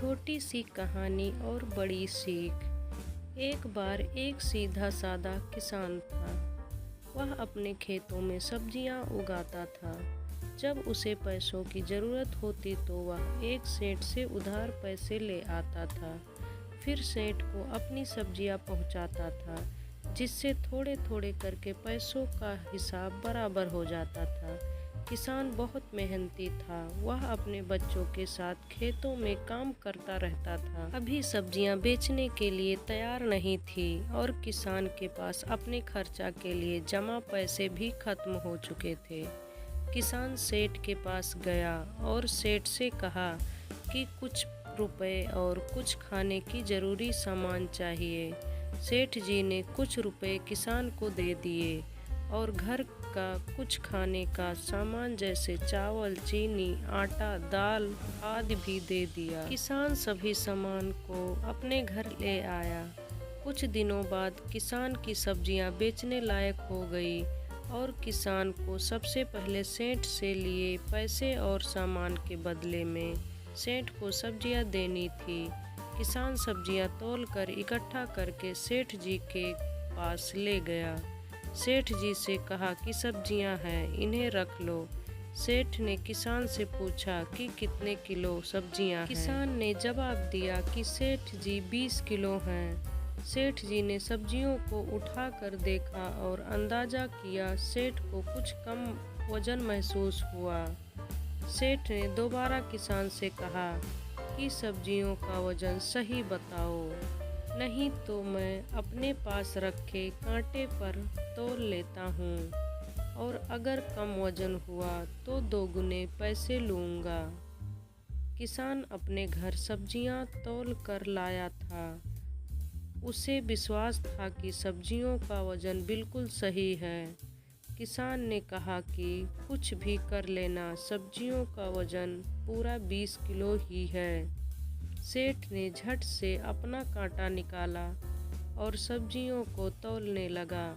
छोटी सी कहानी और बड़ी सीख। एक बार एक सीधा साधा किसान था। वह अपने खेतों में सब्जियां उगाता था। जब उसे पैसों की ज़रूरत होती तो वह एक सेठ से उधार पैसे ले आता था। फिर सेठ को अपनी सब्जियां पहुंचाता था, जिससे थोड़े थोड़े करके पैसों का हिसाब बराबर हो जाता था। किसान बहुत मेहनती था। वह अपने बच्चों के साथ खेतों में काम करता रहता था। अभी सब्जियां बेचने के लिए तैयार नहीं थी और किसान के पास अपने खर्चा के लिए जमा पैसे भी खत्म हो चुके थे। किसान सेठ के पास गया और सेठ से कहा कि कुछ रुपए और कुछ खाने की ज़रूरी सामान चाहिए। सेठ जी ने कुछ रुपए किसान को दे दिए और घर का कुछ खाने का सामान जैसे चावल, चीनी, आटा, दाल आदि भी दे दिया। किसान सभी सामान को अपने घर ले आया। कुछ दिनों बाद किसान की सब्जियां बेचने लायक हो गई और किसान को सबसे पहले सेठ से लिए पैसे और सामान के बदले में सेठ को सब्जियां देनी थी। किसान सब्जियां तौलकर इकट्ठा करके सेठ जी के पास ले गया। सेठ जी से कहा कि सब्जियां हैं, इन्हें रख लो। सेठ ने किसान से पूछा कि कितने किलो सब्जियां हैं। किसान ने जवाब दिया कि सेठ जी 20 किलो हैं। सेठ जी ने सब्जियों को उठाकर देखा और अंदाजा किया। सेठ को कुछ कम वजन महसूस हुआ। सेठ ने दोबारा किसान से कहा कि सब्जियों का वजन सही बताओ, नहीं तो मैं अपने पास रखे कांटे पर तौल लेता हूँ और अगर कम वजन हुआ तो दोगुने पैसे लूँगा। किसान अपने घर सब्जियाँ तौल कर लाया था। उसे विश्वास था कि सब्जियों का वजन बिल्कुल सही है। किसान ने कहा कि कुछ भी कर लेना, सब्जियों का वजन पूरा 20 किलो ही है। सेठ ने झट से अपना कांटा निकाला और सब्जियों को तौलने लगा।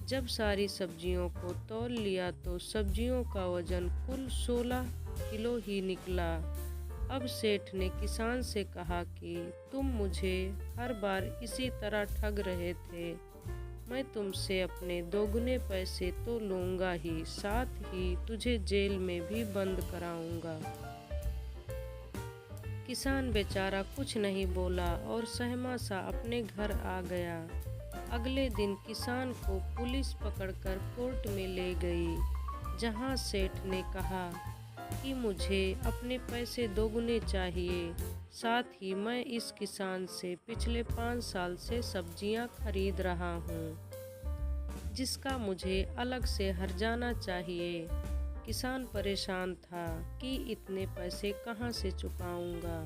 जब सारी सब्जियों को तौल लिया तो सब्जियों का वजन कुल 16 किलो ही निकला। अब सेठ ने किसान से कहा कि तुम मुझे हर बार इसी तरह ठग रहे थे। मैं तुमसे अपने दोगुने पैसे तो लूँगा ही, साथ ही तुझे जेल में भी बंद कराऊँगा। किसान बेचारा कुछ नहीं बोला और सहमा सा अपने घर आ गया। अगले दिन किसान को पुलिस पकड़कर कोर्ट में ले गई, जहां सेठ ने कहा कि मुझे अपने पैसे दोगुने चाहिए। साथ ही मैं इस किसान से पिछले 5 साल से सब्जियां खरीद रहा हूं, जिसका मुझे अलग से हर्जाना चाहिए। किसान परेशान था कि इतने पैसे कहां से चुकाऊंगा।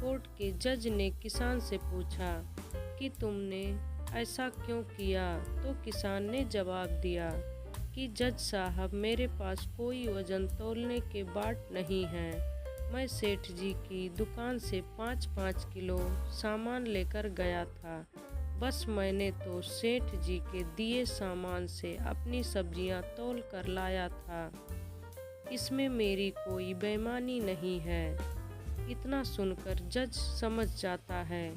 कोर्ट के जज ने किसान से पूछा कि तुमने ऐसा क्यों किया, तो किसान ने जवाब दिया कि जज साहब, मेरे पास कोई वजन तौलने के बाट नहीं है। मैं सेठ जी की दुकान से 5-5 किलो सामान लेकर गया था। बस मैंने तो सेठ जी के दिए सामान से अपनी सब्जियां तौल कर लाया था। इसमें मेरी कोई बेईमानी नहीं है। इतना सुनकर जज समझ जाता है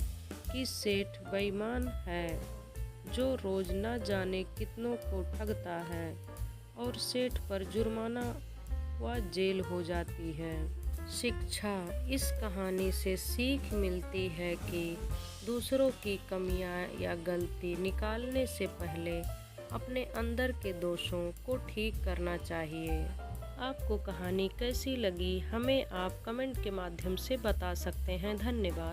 कि सेठ बेईमान है, जो रोज न जाने कितनों को ठगता है और सेठ पर जुर्माना व जेल हो जाती है। शिक्षा। इस कहानी से सीख मिलती है कि दूसरों की कमियां या गलती निकालने से पहले अपने अंदर के दोषों को ठीक करना चाहिए। आपको कहानी कैसी लगी, हमें आप कमेंट के माध्यम से बता सकते हैं। धन्यवाद।